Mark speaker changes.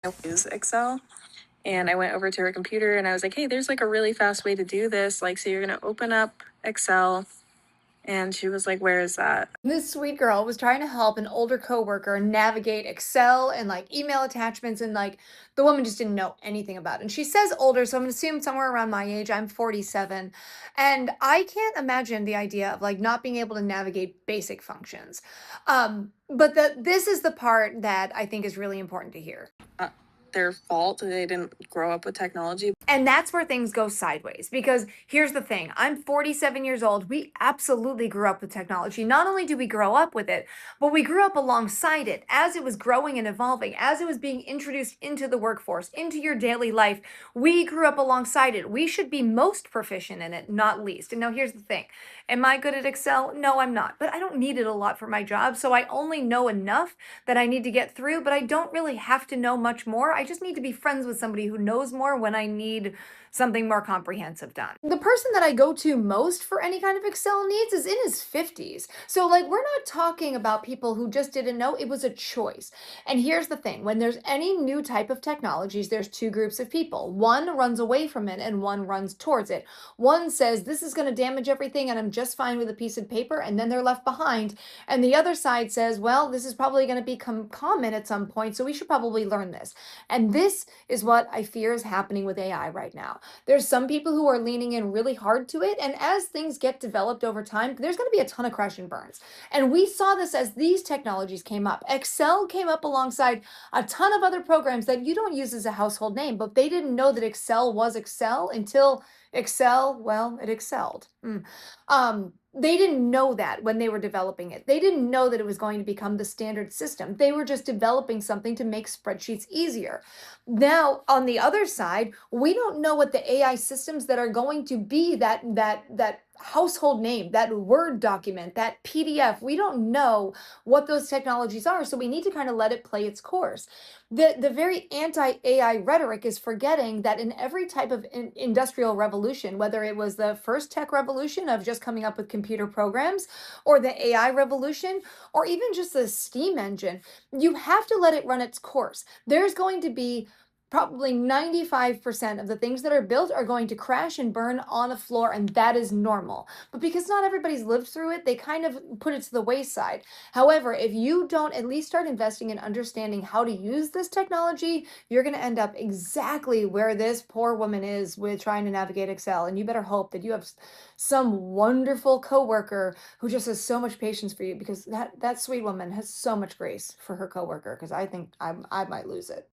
Speaker 1: I use Excel. And I went over to her computer and I was like, hey, there's like a really fast way to do this. Like, so you're going to open up Excel. And she was like, where is that?
Speaker 2: This sweet girl was trying to help an older coworker navigate Excel and like email attachments, and like the woman just didn't know anything about it. And she says older, so I'm gonna assume somewhere around my age. I'm 47, and I can't imagine the idea of like not being able to navigate basic functions. But this is the part that I think is really important to hear.
Speaker 1: Not their fault. They didn't grow up with technology.
Speaker 2: And that's where things go sideways, because here's the thing. I'm 47 years old. We absolutely grew up with technology. Not only do we grow up with it, but we grew up alongside it as it was growing and evolving, as it was being introduced into the workforce, into your daily life. We grew up alongside it. We should be most proficient in it, not least. And now here's the thing. Am I good at Excel? No, I'm not. But I don't need it a lot for my job. So I only know enough that I need to get through, but I don't really have to know much more. I just need to be friends with somebody who knows more when I need something more comprehensive done. The person that I go to most for any kind of Excel needs is in his 50s. So, like, we're not talking about people who just didn't know, it was a choice. And here's the thing, when there's any new type of technologies, there's two groups of people. One runs away from it and one runs towards it. One says, this is going to damage everything and I'm just fine with a piece of paper, and then they're left behind. And the other side says, well, this is probably going to become common at some point, so we should probably learn this. And this is what I fear is happening with AI right now. There's some people who are leaning in really hard to it, and as things get developed over time, there's going to be a ton of crash and burns. And we saw this as these technologies came up. Excel came up alongside a ton of other programs that you don't use as a household name, but they didn't know that Excel was Excel until Excel, well, it excelled. They didn't know that when they were developing it. They didn't know that it was going to become the standard system. They were just developing something to make spreadsheets easier. Now, on the other side, we don't know what the AI systems that are going to be that household name, that Word document, that PDF. We don't know what those technologies are, so we need to kind of let it play its course. The very anti-AI rhetoric is forgetting that in every type of industrial revolution, whether it was the first tech revolution of just coming up with computer programs, or the AI revolution, or even just the steam engine, you have to let it run its course. There's going to be probably 95% of the things that are built are going to crash and burn on the floor, and that is normal. But because not everybody's lived through it, they kind of put it to the wayside. However, if you don't at least start investing in understanding how to use this technology, you're going to end up exactly where this poor woman is with trying to navigate Excel. And you better hope that you have some wonderful coworker who just has so much patience for you, because that sweet woman has so much grace for her coworker, because I think I might lose it.